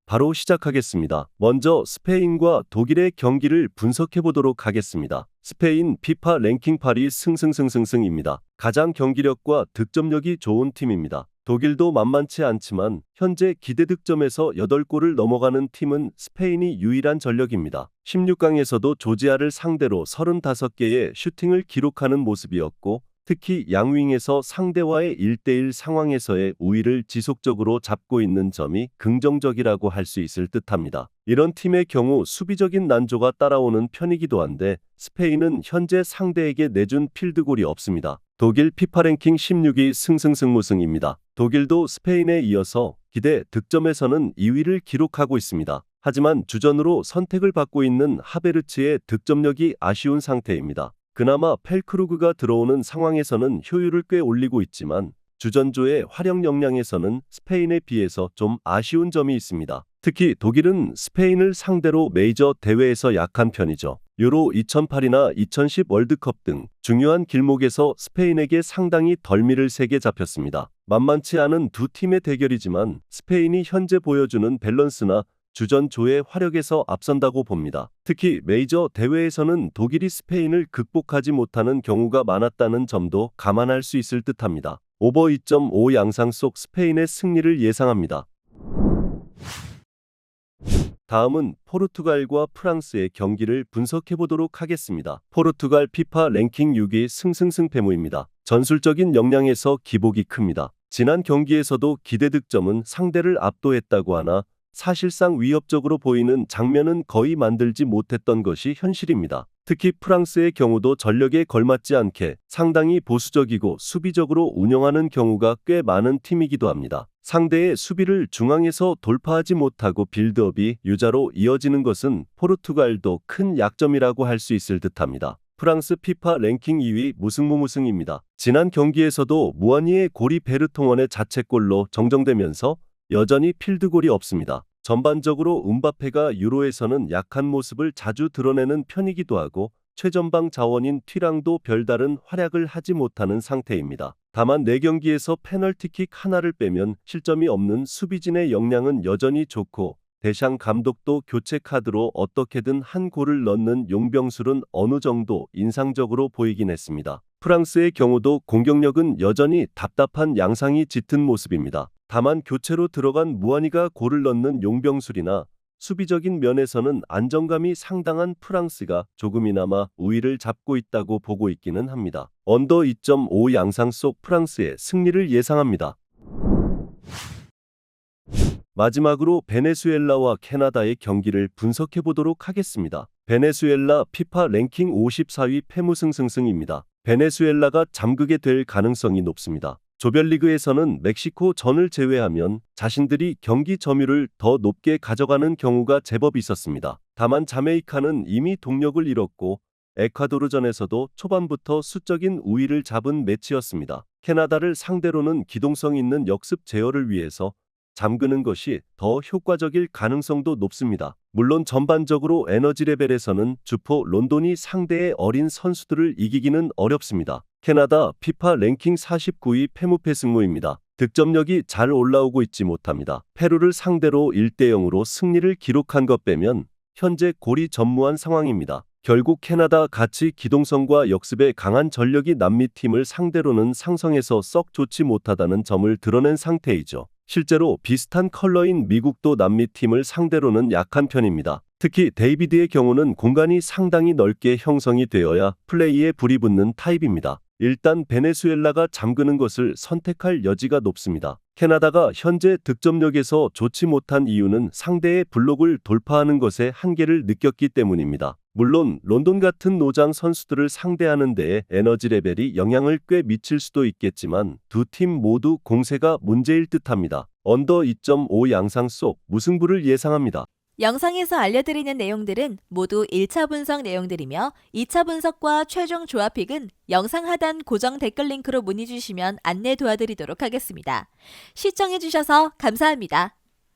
바로 시작하겠습니다. 먼저 스페인과 독일의 경기를 분석해 보도록 하겠습니다. 스페인 피파 랭킹 8위 승승승승승입니다. 가장 경기력과 득점력이 좋은 팀입니다. 독일도 만만치 않지만 현재 기대 득점에서 8골을 넘어가는 팀은 스페인이 유일한 전력입니다. 16강에서도 조지아를 상대로 35개의 슈팅을 기록하는 모습이었고 특히 양윙에서 상대와의 1대1 상황에서의 우위를 지속적으로 잡고 있는 점이 긍정적이라고 할 수 있을 듯합니다. 이런 팀의 경우 수비적인 난조가 따라오는 편이기도 한데 스페인은 현재 상대에게 내준 필드골이 없습니다. 독일 피파 랭킹 16위 승승승무승입니다. 독일도 스페인에 이어서 기대 득점에서는 2위를 기록하고 있습니다. 하지만 주전으로 선택을 받고 있는 하베르츠의 득점력이 아쉬운 상태입니다. 그나마 펠크루그가 들어오는 상황에서는 효율을 꽤 올리고 있지만 주전조의 활용 역량에서는 스페인에 비해서 좀 아쉬운 점이 있습니다. 특히 독일은 스페인을 상대로 메이저 대회에서 약한 편이죠. 유로 2008이나 2010 월드컵 등 중요한 길목에서 스페인에게 상당히 덜미를 세게 잡혔습니다. 만만치 않은 두 팀의 대결이지만 스페인이 현재 보여주는 밸런스나 주전조의 화력에서 앞선다고 봅니다. 특히 메이저 대회에서는 독일이 스페인을 극복하지 못하는 경우가 많았다는 점도 감안할 수 있을 듯합니다. 오버 2.5 양상 속 스페인의 승리를 예상합니다. 다음은 포르투갈과 프랑스의 경기를 분석해 보도록 하겠습니다. 포르투갈 피파 랭킹 6위 승승승패무입니다. 전술적인 역량에서 기복이 큽니다. 지난 경기에서도 기대 득점은 상대를 압도했다고 하나 사실상 위협적으로 보이는 장면은 거의 만들지 못했던 것이 현실입니다. 특히 프랑스의 경우도 전력에 걸맞지 않게 상당히 보수적이고 수비적으로 운영하는 경우가 꽤 많은 팀이기도 합니다. 상대의 수비를 중앙에서 돌파하지 못하고 빌드업이 유자로 이어지는 것은 포르투갈도 큰 약점이라고 할 수 있을 듯합니다. 프랑스 피파 랭킹 2위 무승부무승입니다. 지난 경기에서도 무아니의 골이 베르통원의 자책골로 정정되면서 여전히 필드골이 없습니다. 전반적으로 음바페가 유로에서는 약한 모습을 자주 드러내는 편이기도 하고 최전방 자원인 튀랑도 별다른 활약을 하지 못하는 상태입니다. 다만 4경기에서 페널티킥 하나를 빼면 실점이 없는 수비진의 역량은 여전히 좋고 데샹 감독도 교체 카드로 어떻게든 한 골을 넣는 용병술은 어느 정도 인상적으로 보이긴 했습니다. 프랑스의 경우도 공격력은 여전히 답답한 양상이 짙은 모습입니다. 다만 교체로 들어간 무아니가 골을 넣는 용병술이나 수비적인 면에서는 안정감이 상당한 프랑스가 조금이나마 우위를 잡고 있다고 보고 있기는 합니다. 언더 2.5 양상 속 프랑스의 승리를 예상합니다. 마지막으로 베네수엘라와 캐나다의 경기를 분석해 보도록 하겠습니다. 베네수엘라 피파 랭킹 54위 패무승승승입니다. 베네수엘라가 잠그게 될 가능성이 높습니다. 조별리그에서는 멕시코 전을 제외하면 자신들이 경기 점유율을 더 높게 가져가는 경우가 제법 있었습니다. 다만 자메이카는 이미 동력을 잃었고 에콰도르전에서도 초반부터 수적인 우위를 잡은 매치였습니다. 캐나다를 상대로는 기동성 있는 역습 제어를 위해서 잠그는 것이 더 효과적일 가능성도 높습니다. 물론 전반적으로 에너지 레벨에서는 주포 론돈이 상대의 어린 선수들을 이기기는 어렵습니다. 캐나다 피파 랭킹 49위 패무패 승무입니다. 득점력이 잘 올라오고 있지 못합니다. 페루를 상대로 1대0으로 승리를 기록한 것 빼면 현재 골이 전무한 상황입니다. 결국 캐나다 같이 기동성과 역습에 강한 전력이 남미 팀을 상대로는 상성에서 썩 좋지 못하다는 점을 드러낸 상태이죠. 실제로 비슷한 컬러인 미국도 남미 팀을 상대로는 약한 편입니다. 특히 데이비드의 경우는 공간이 상당히 넓게 형성이 되어야 플레이에 불이 붙는 타입입니다. 일단 베네수엘라가 잠그는 것을 선택할 여지가 높습니다. 캐나다가 현재 득점력에서 좋지 못한 이유는 상대의 블록을 돌파하는 것에 한계를 느꼈기 때문입니다. 물론 론돈 같은 노장 선수들을 상대하는 데에 에너지 레벨이 영향을 꽤 미칠 수도 있겠지만 두 팀 모두 공세가 문제일 듯합니다. 언더 2.5 양상 속 무승부를 예상합니다. 영상에서 알려드리는 내용들은 모두 1차 분석 내용들이며 2차 분석과 최종 조합픽은 영상 하단 고정 댓글 링크로 문의 주시면 안내 도와드리도록 하겠습니다. 시청해주셔서 감사합니다.